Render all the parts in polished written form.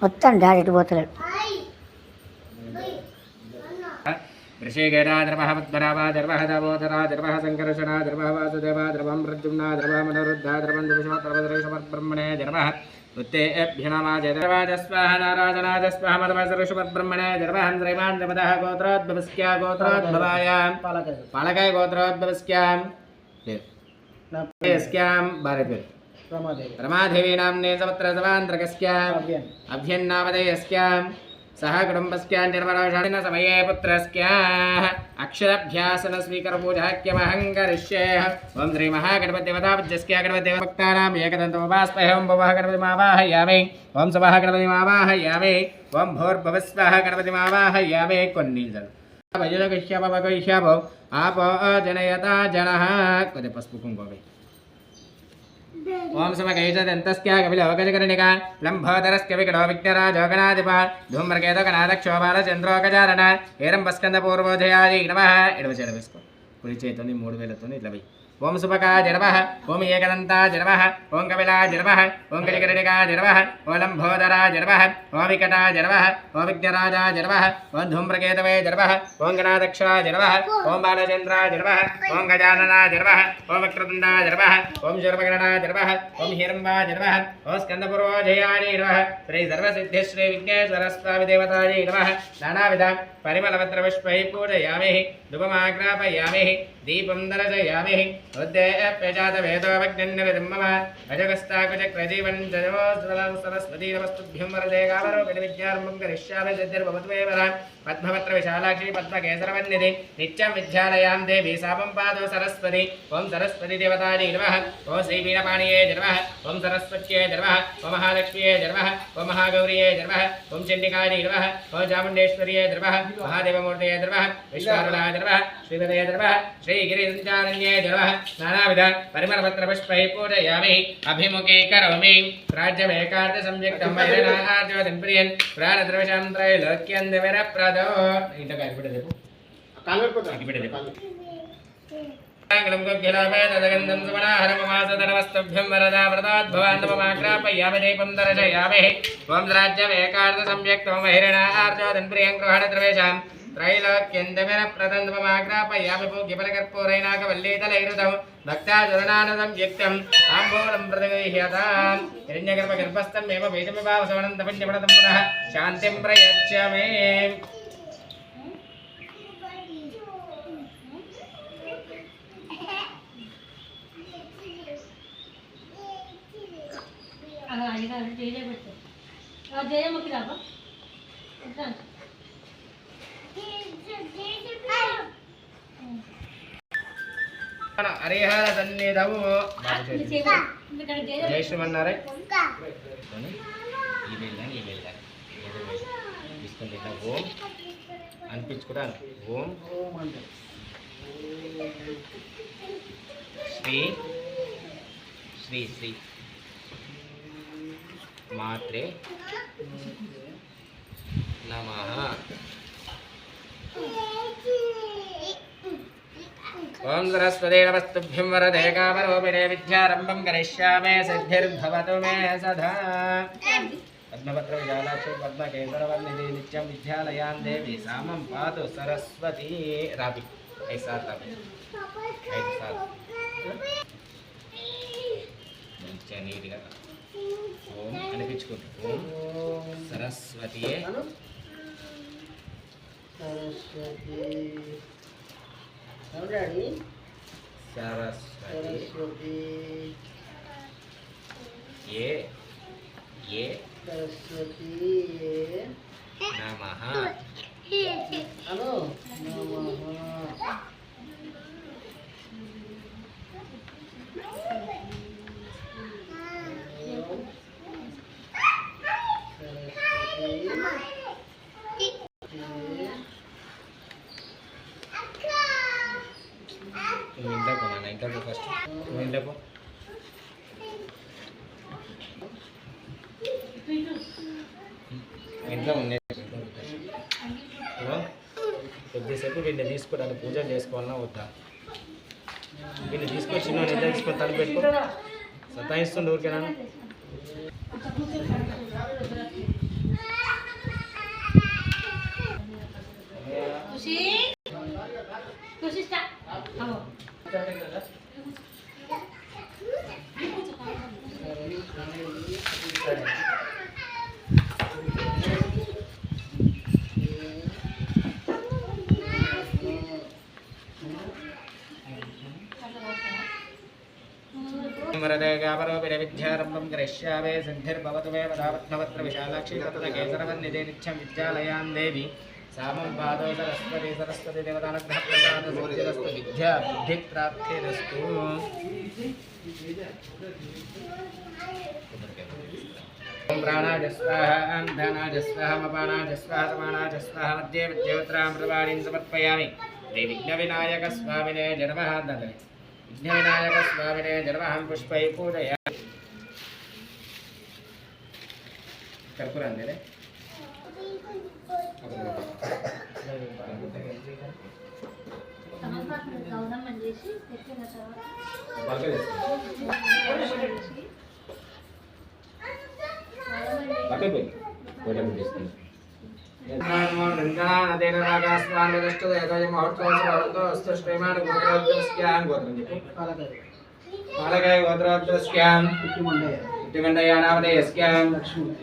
మొత్తం డైరెక్ట్ పోతలేడు. ऋषिकेरा द्रवः पद्मनाभा द्रवः दामोदरा द्रवः संकर्षणा द्रवः वासुदेवा द्रवं प्रद्युम्ना द्रवः मनोरुद्धा द्रवं द्रविषमद्ब्रह्मणे द्रवः उत्तेभ्यनमाजय द्रवाजस्वाहा नाराजनाजस्वाहा मदवसरुषमद्ब्रह्मणे द्रवः श्रीमान् द्रवदः गोत्रोद्भवस्क्या गोत्रोद्भवायां पालकाय गोत्रोद्भवस्क्यां स्क्यां भारते रमादेवी नाम्ने समुद्र सवान्त्रकस्क्याम् अभ्यन्नामधेयस्क्यां सह कुटुंबस्क्यां निर्मलाशालिन समये पुत्रस्क्याः अक्षराभ्यासन स्वीकर पूजाक्यमहं करिष्ये। ओं श्री महागणपतिदेवताभ्यस्क्या गणपतिदेवभक्तानाम् एकदन्तमुपास्महे। ओं भवः गणपतिमावाहयामि। ओं सवः गणपतिमावाहयामि। ओं भूर्भुवस्वः गणपतिमावाहयामि। कोन्नीजल भजगष्यपवगष्यपो आपो जनयता जनः कोदे पस्पु कुंकुमे। ओं समकैषदन्तस्क्या कपिलोकजकर्णिका लम्भोदरस्य विकटो विघ्नराजो गणाधिपा धूम्रकेतो गणादक्षोबालचन्द्रो गजानन हेरम्बस्कन्दपूर्वोदयादि नमः। एडवचेडवेस्को कुడి చేతోని 3000తోని ఇట్లా వెయ్యి। ओं सुपकाय नमः। ओं एकदन्ताय नमः। ओं कपिलाय नमः। ओं गजकर्णिकाय नमः। ओं लम्भोदराय नमः। ओं विकटाय नमः। ओं विघ्नराजाय नमः। ओं धूम्रकेतवे नमः। ओं गणाध्यक्षाय नमः। ओं बालचन्द्राय नमः। ओं गजाननाय नमः। ओं वक्रतुण्डाय नमः। ओं शूर्पकर्णाय नमः। ओं हिरम्बाय नमः। ओं स्कन्दपूर्वोदयाय नमः। श्री सर्वसिद्धिश्री विघ्नेश्वरस्वामी देवताय नमः। नानाविध परिमलपत्रपुष्पैः पूजयामि। धूपमाग्रापयामि। दीपं दर्शयामि। उद्देप्यजातवेदोऽवग्निर्निवेदं मम अजगस्ताकुचक्रजीवनं जयोस्वलं सरस्वती नमस्तुभ्यं वरदे कामरूपिणविद्यारम्भं करिष्यामि सिद्धिर्भवतु मे वरं। पद्मपत्रविशालाक्षी पद्मकेसरवन्निधि नित्यं विद्यालयां देवी सापं पादो सरस्वती। ओं सरस्वती देवतायै नमः। ओं श्रीवीणपाणिये नमः। ओं सरस्वत्यै नमः। ओं महालक्ष्म्यै नमः। ओं महागौर्यै नमः। ओं चण्डिकायै नमः। ओं चामुण्डेश्वर्यै नमः। महादेवमूर्तये नमः। विश्वारुणाय नमः। श्रीपदये नमः। श्रीगिरिसञ्चारण्ये नमः। नानाविध परिमलपत्रपुष्पैः पूजयामि। अभिमुखे करोमि राज्यमेकार्धसंयुक्तं वैरणार्जवतिं प्रियन् प्राणद्रविषं त्रैलोक्यं दिविरप्रदो। इंटका अगिपेदेपु कालवेट्टो अगिपेदेपु आंगलं गोभ्यलाभेदगन्धं सुमनाहरममासधनवस्तुभ्यं वरदा व्रताद्भवान् नममाग्रापयामि दीपं दर्शयामि। ओं राज्यमेकार्धसंयुक्तं वैरणार्जवतिं प्रियं गृहाणद्रवेषां त्रैलोक्यं दिविरप्रदं नममाग्रापयामि। भोग्यफलकर्पूरैनाकवल्लीतलैरुतं भक्ताचरणानुसंयुक्तं ताम्बूलं प्रतिगृह्यताम्। हिरण्यगर्भगर्भस्थम् एव वेदमिवावसवनं तपन्यपणतं पुनः शान्तिं प्रयच्छामि। हरिहर सन्निधौ जय श्रीमन्नारायण ओम అనిపించుకుంటాను। ఓం శ్రీ శ్రీ శ్రీ మాత్రే నమః। ओं सरस्वती नमस्तुभ्यं वरदे कामरूपिणे विद्यारम्भं करिष्यामि सिद्धिर्भवतु मे सदा। पद्मपत्रविशालाक्षी पद्मकेसरवन्निधि नित्यं विद्यालयां देवी सामं पातु सरस्वती। राबि ऐसा राबि ऐसा మంచిగా నీట్గా ఓం అనిపించుకోండి। ఓం सरस्वती सरस्वती सरस्वती ये सरस्वती नमः। हेलो नमः। इंटर फर्स्ट इंटर को ఇంట్లో ఉన్నాయి కొద్దిసేపు వీళ్ళని తీసుకోవడానికి పూజలు చేసుకోవాలన్నా వద్దా? వీళ్ళు తీసుకొచ్చి నేను ఎంత తీసుకొని తల పెట్టుకో సతాయిస్తుండే ఊరికేనా? विद्यारंभं करिष्यामि सिद्धिर्भवतु मे वदावत्नवत्र विशालाक्षी तत्केसरवन्निधे नित्यं विद्यालयां देवी सामं पादो सरस्वती सरस्वती देवतानुग्रहप्रसादस्तु विद्या बुद्धिप्राप्तिरस्तु। ओम प्राणाय स्वाहा धनाय स्वाहा मपानाय स्वाहा समानाय स्वाहा मध्ये विद्योत्रां प्रवाणीं समर्पयामि। श्री विघ्नविनायक स्वामिने नमः। विघ्नविनायक स्वामिने नमः। पुष्पै पूजयामि। कर्पूरं दे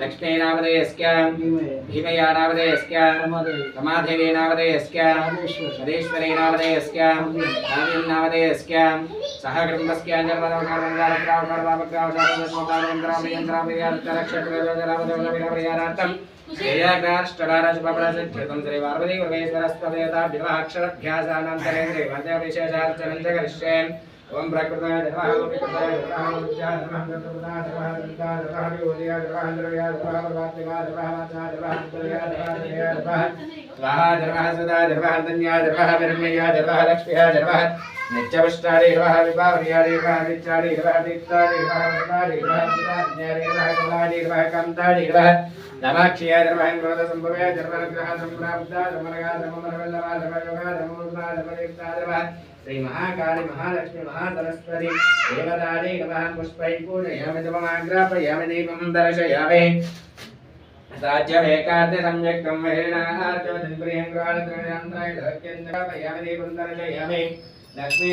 लक्ष्मीनामधेयस्यां भीमयानामधेयस्यां रमादेवीनामधेयस्यां महेश्वरीनामधेयस्यां नामधेयस्यां सह कुटुम्बस्यां जन्मनामकारणं श्रेयाग्राष्टराजपराजध्यर्थं श्री पार्वती परमेश्वरस्त्वदेवता विवाहाक्षरभ्यासानन्तरे श्रीमन्त्रविशेषार्चनं च करिष्ये। ओम प्रकृताय नमः। ओम विकृताय नमः। ओम विद्याय नमः। गतपदाय नमः। विद्याय नमः। विभूतियाय नमः। द्रव्याय नमः। परमात्माय नमः। वाचाय नमः। अंतर्याय नमः। हृदयाय नमः। स्वाहा नमः। सदा नमः। धन्याय नमः। ब्रह्मयाय नमः। लक्ष्म्याय नमः। नित्यपुष्टाय नमः। विभावर्याय नमः। नित्याय नमः। दीप्ताय नमः। वसुदाय नमः। सुदाज्ञाय नमः। कमलाय नमः। कान्ताय नमः। नमाक्षयाय नमः। क्रोधसम्भवाय नमः। ग्रहसम्प्राप्ताय नमः। नमः नमः योगाय नमः। नमः नमः श्री महाकाली महालक्ष्मी महासरस्वती देवतायै नमः। पुष्पै पूजयामि धूपमाग्रापयामि दीपं दर्शयामि। राज्यमेकाद्य सम्यक्तं महेणार्चोदिप्रियं ग्रहाणत्रयन्त्राय धर्क्यन्द्रापयामि दीपं दर्शयामि। लक्ष्मी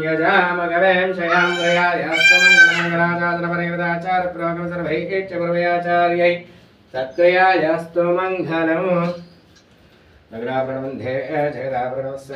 यजामगवें शयां गयायास्तमङ्गलमङ्गलाचार्यपरिवदाचार्यप्रोगम सर्वैश्चर्याचार्यै सत्क्रियायास्तु मङ्गलम्। नगराप्रणवन्धे जगदाप्रणवस्य